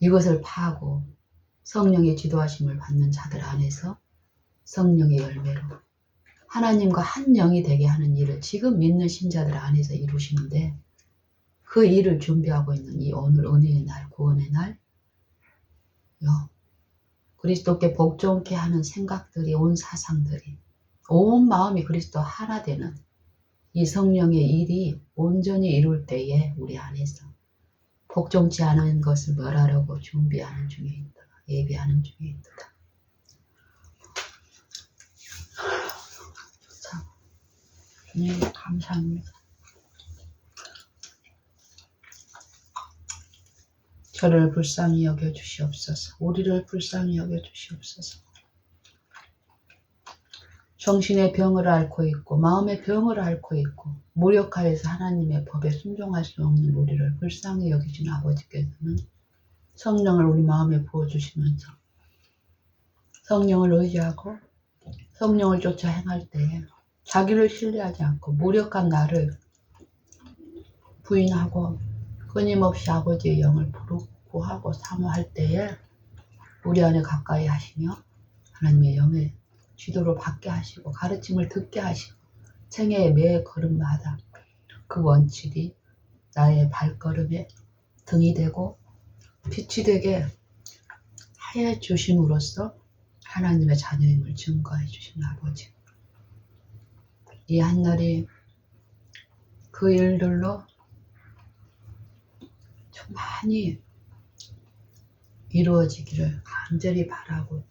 이것을 파하고 성령의 지도하심을 받는 자들 안에서 성령의 열매로 하나님과 한 영이 되게 하는 일을 지금 믿는 신자들 안에서 이루시는데 그 일을 준비하고 있는 이 오늘 은혜의 날, 구원의 날 그리스도께 복종케 하는 생각들이 온 사상들이 온 마음이 그리스도 하나 되는 이 성령의 일이 온전히 이룰 때에 우리 안에서 복종치 않은 것을 멸하려고 준비하는 중에 있다. 예비하는 중에 있다. 참, 주님 감사합니다. 저를 불쌍히 여겨주시옵소서. 우리를 불쌍히 여겨주시옵소서. 정신의 병을 앓고 있고 마음의 병을 앓고 있고 무력하여서 하나님의 법에 순종할 수 없는 우리를 불쌍히 여기신 아버지께서는 성령을 우리 마음에 부어주시면서 성령을 의지하고 성령을 쫓아 행할 때에 자기를 신뢰하지 않고 무력한 나를 부인하고 끊임없이 아버지의 영을 구하고 사모할 때에 우리 안에 가까이 하시며 하나님의 영의 지도를 받게 하시고 가르침을 듣게 하시고 생애의 매 걸음마다 그 원칙이 나의 발걸음에 등이 되고 빛이 되게 해 주심으로써 하나님의 자녀임을 증거해 주신 아버지, 이 한날이 그 일들로 좀 많이 이루어지기를 간절히 바라고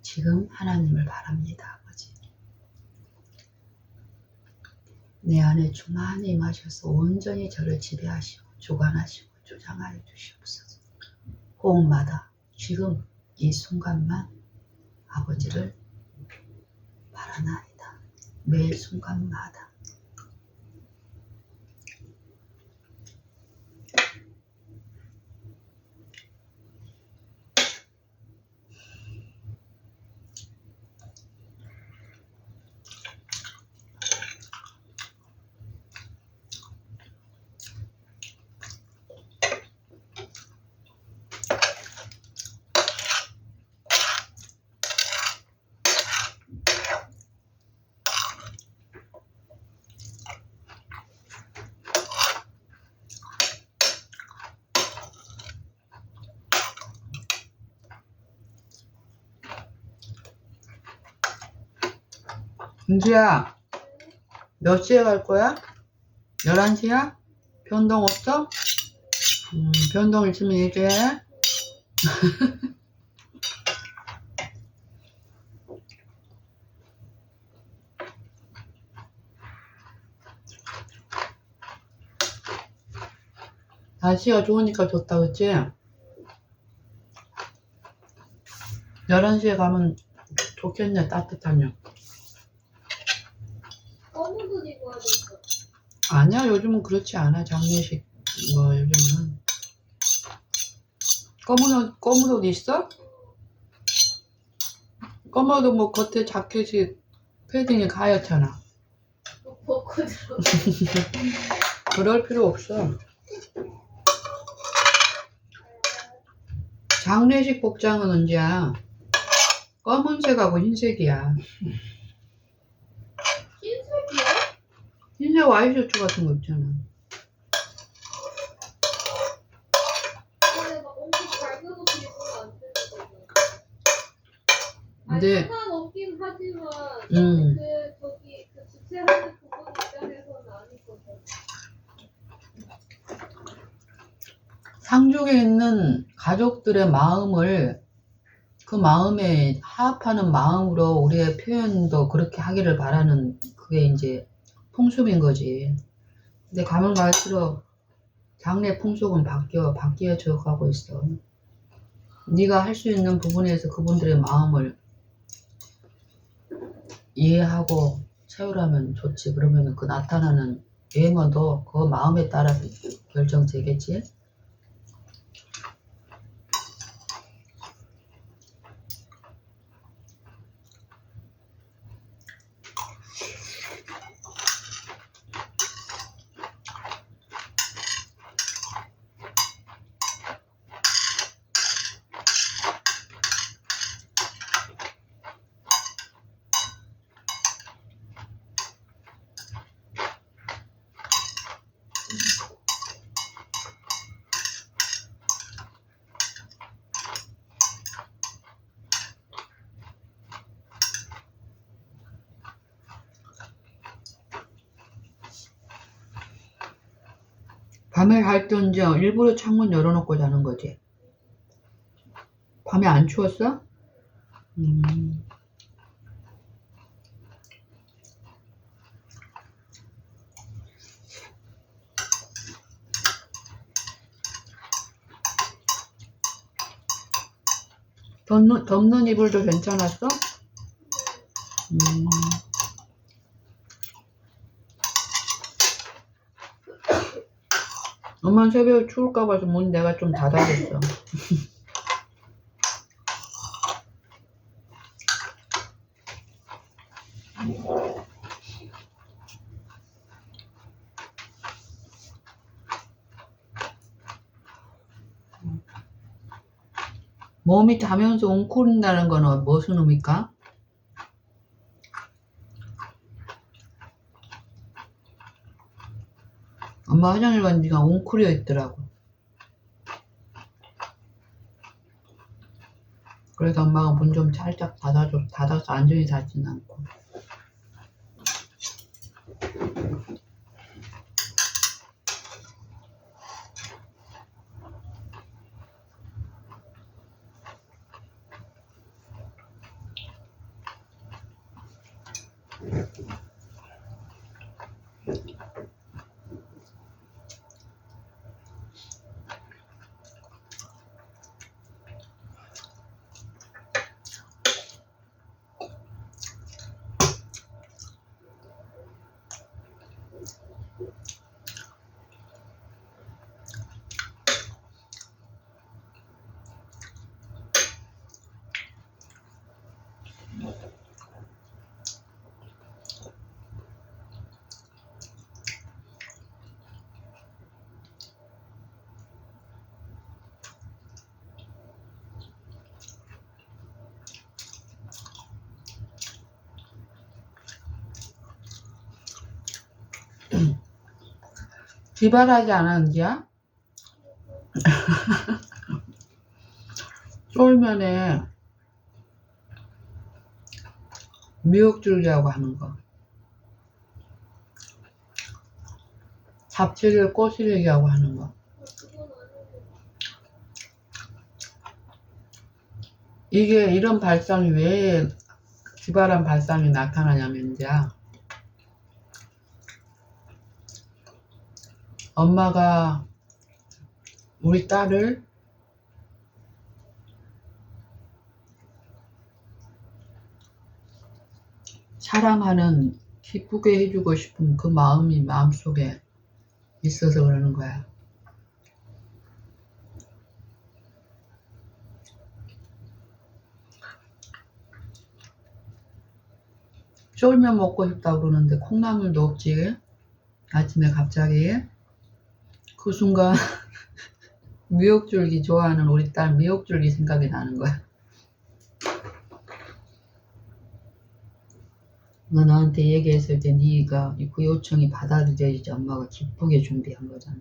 지금 하나님을 바랍니다. 아버지, 내 안에 충만히 임하셔서 온전히 저를 지배하시고 주관하시고 주장하여 주시옵소서. 호흡마다 지금 이 순간만 아버지를 바라나이다. 매 순간마다. 은지야, 몇 시에 갈 거야? 11시야? 변동 없어? 변동 있으면 얘기해. 날씨가 좋으니까 좋다, 그치? 11시에 가면 좋겠네, 따뜻하면. 검은 옷 입어야 되겠어. 아니야, 요즘은 그렇지 않아. 장례식, 요즘은. 검은 옷 있어? 검은 옷 겉에 자켓이 패딩이 가얗잖아. 벗고 들어. 그럴 필요 없어. 장례식 복장은 언제야? 검은색하고 흰색이야. 흰색이야? 흰색 와이셔츠 같은 거 있잖아. 근데 막 엄청 밝은 옷 입으면 안 되거든. 아니, 근데 상관없긴 하지만 음. 그 주최하는 부분 입장에서는 아니거든. 상중에 있는 가족들의 마음을 그 마음에 하합하는 마음으로 우리의 표현도 그렇게 하기를 바라는 그게 이제 풍습인 거지. 근데 가면 갈수록 장래 풍속은 바뀌어져 가고 있어. 네가 할 수 있는 부분에서 그분들의 마음을 이해하고 채우라면 좋지. 그러면 그 나타나는 외모도 그 마음에 따라 결정되겠지. 밤에 잘 때 이제 일부러 창문 열어놓고 자는 거지. 밤에 안 추웠어? 덮는 이불도 괜찮았어? 엄마는 새벽에 추울까 봐서 문 내가 좀 닫아줬어. 몸이 자면서 웅크린다는 건 무슨 의미일까? 엄마 화장실 갔는데 웅크려 있더라고. 그래서 엄마가 문 좀 살짝 닫아서 안전히 닫진 않고. 기발하지 않았는지야? 쫄면에 미역줄기하고 하는 거, 잡채를 꼬시래기하고 하는 거. 이게 이런 발상이 왜 기발한 발상이 나타나냐면요, 엄마가 우리 딸을 사랑하는, 기쁘게 해주고 싶은 그 마음이 마음속에 있어서 그러는 거야. 쫄면 먹고 싶다고 그러는데 콩나물도 없지. 아침에 갑자기 그 순간 미역줄기 좋아하는 우리 딸 미역줄기 생각이 나는 거야. 너 나한테 얘기했을 때 네가 그 요청이 받아들여야지 엄마가 기쁘게 준비한 거잖아.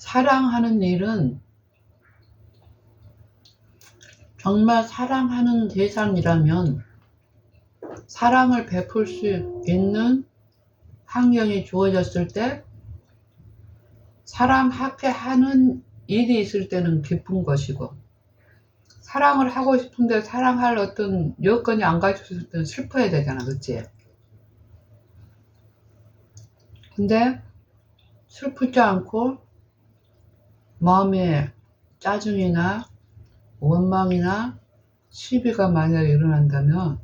사랑하는 일은 정말 사랑하는 대상이라면 사랑을 베풀 수 있는 환경이 주어졌을 때 사랑하게 하는 일이 있을 때는 기쁜 것이고, 사랑을 하고 싶은데 사랑할 어떤 여건이 안 갖춰졌을 때는 슬퍼야 되잖아, 그치? 근데 슬프지 않고 마음에 짜증이나 원망이나 시비가 만약에 일어난다면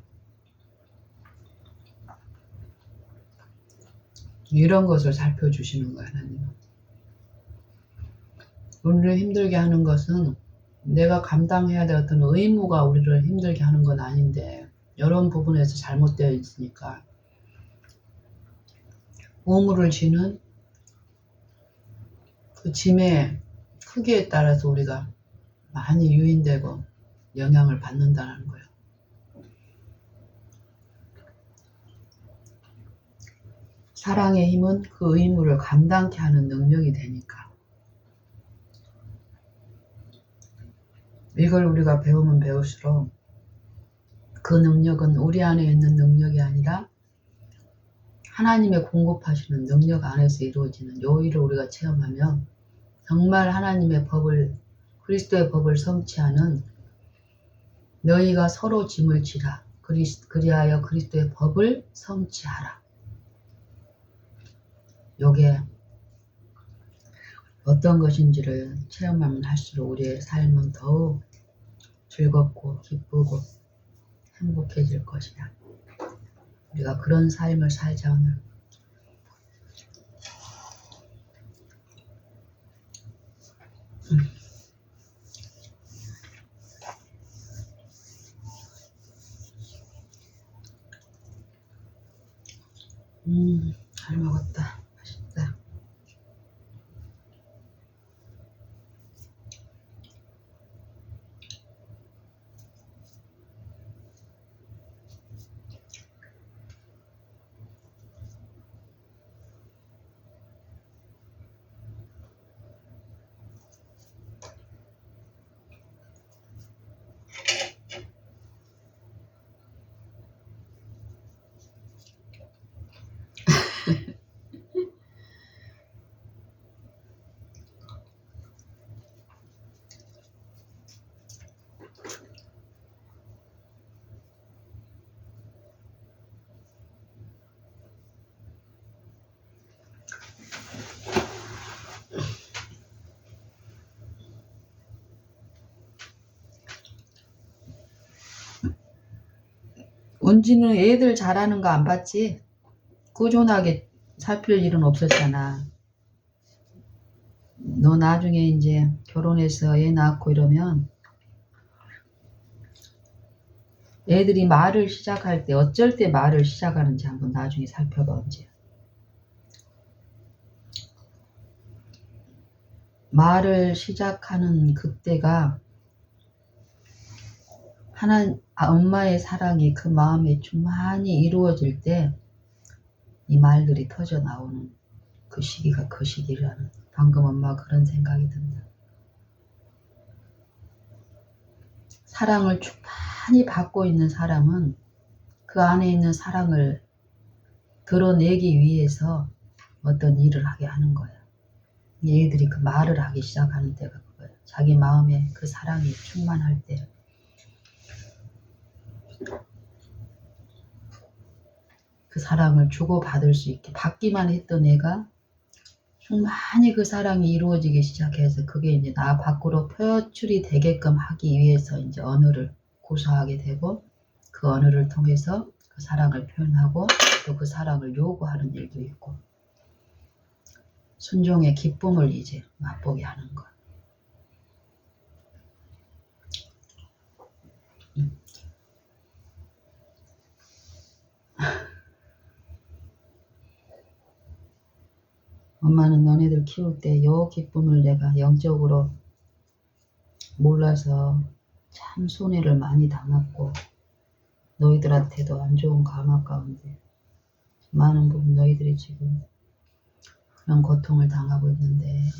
이런 것을 살펴주시는 거야, 하나님은. 우리를 힘들게 하는 것은 내가 감당해야 될 어떤 의무가 우리를 힘들게 하는 건 아닌데 이런 부분에서 잘못되어 있으니까 의무를 지는 그 짐의 크기에 따라서 우리가 많이 유인되고 영향을 받는다는 거예요. 사랑의 힘은 그 의무를 감당케 하는 능력이 되니까. 이걸 우리가 배우면 배울수록 그 능력은 우리 안에 있는 능력이 아니라 하나님의 공급하시는 능력 안에서 이루어지는 요일을 우리가 체험하면 정말 하나님의 법을, 그리스도의 법을 성취하는 너희가 서로 짐을 지라. 그리하여 그리스도의 법을 성취하라. 요게 어떤 것인지를 체험하면 할수록 우리의 삶은 더욱 즐겁고 기쁘고 행복해질 것이야. 우리가 그런 삶을 살자 오늘. 잘 먹었다. 맛있다. 은지는 애들 잘하는 거 안 봤지? 꾸준하게 살필 일은 없었잖아. 너 나중에 이제 결혼해서 애 낳고 이러면 애들이 말을 시작할 때 어쩔 때 말을 시작하는지 한번 나중에 살펴봐. 언제 말을 시작하는 그때가 엄마의 사랑이 그 마음에 충만히 이루어질 때 이 말들이 터져 나오는 그 시기가 그 시기라는, 방금 엄마가 그런 생각이 든다. 사랑을 충만히 받고 있는 사람은 그 안에 있는 사랑을 드러내기 위해서 어떤 일을 하게 하는 거야. 얘들이 그 말을 하기 시작하는 때가 그거야. 자기 마음에 그 사랑이 충만할 때. 그 사랑을 주고받을 수 있게 받기만 했던 애가 충만히 그 사랑이 이루어지기 시작해서 그게 이제 나 밖으로 표출이 되게끔 하기 위해서 이제 언어를 구사하게 되고, 그 언어를 통해서 그 사랑을 표현하고 또 그 사랑을 요구하는 일도 있고, 순종의 기쁨을 이제 맛보게 하는 것. 엄마는 너네들 키울 때 요 기쁨을 내가 영적으로 몰라서 참 손해를 많이 당했고, 너희들한테도 안 좋은 감화 가운데 많은 부분 너희들이 지금 그런 고통을 당하고 있는데,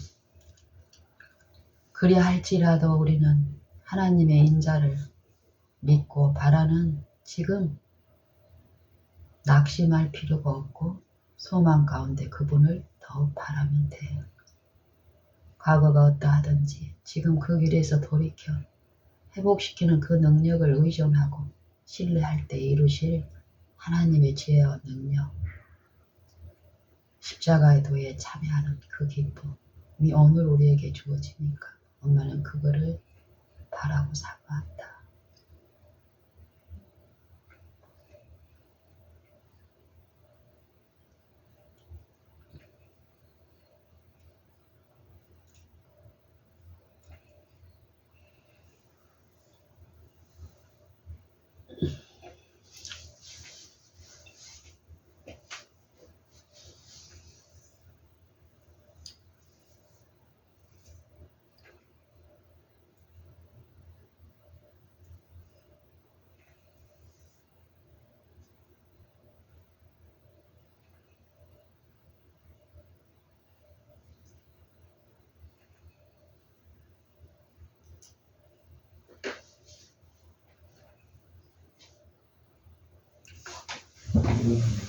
그리할지라도 우리는 하나님의 인자를 믿고 바라는 지금 낙심할 필요가 없고 소망 가운데 그분을 더욱 바라면 돼. 과거가 어떠하든지 지금 그 길에서 돌이켜 회복시키는 그 능력을 의존하고 신뢰할 때 이루실 하나님의 지혜와 능력, 십자가의 도에 참여하는 그 기쁨이 오늘 우리에게 주어지니까 엄마는 그거를 바라고 사모한다. 배고픈데.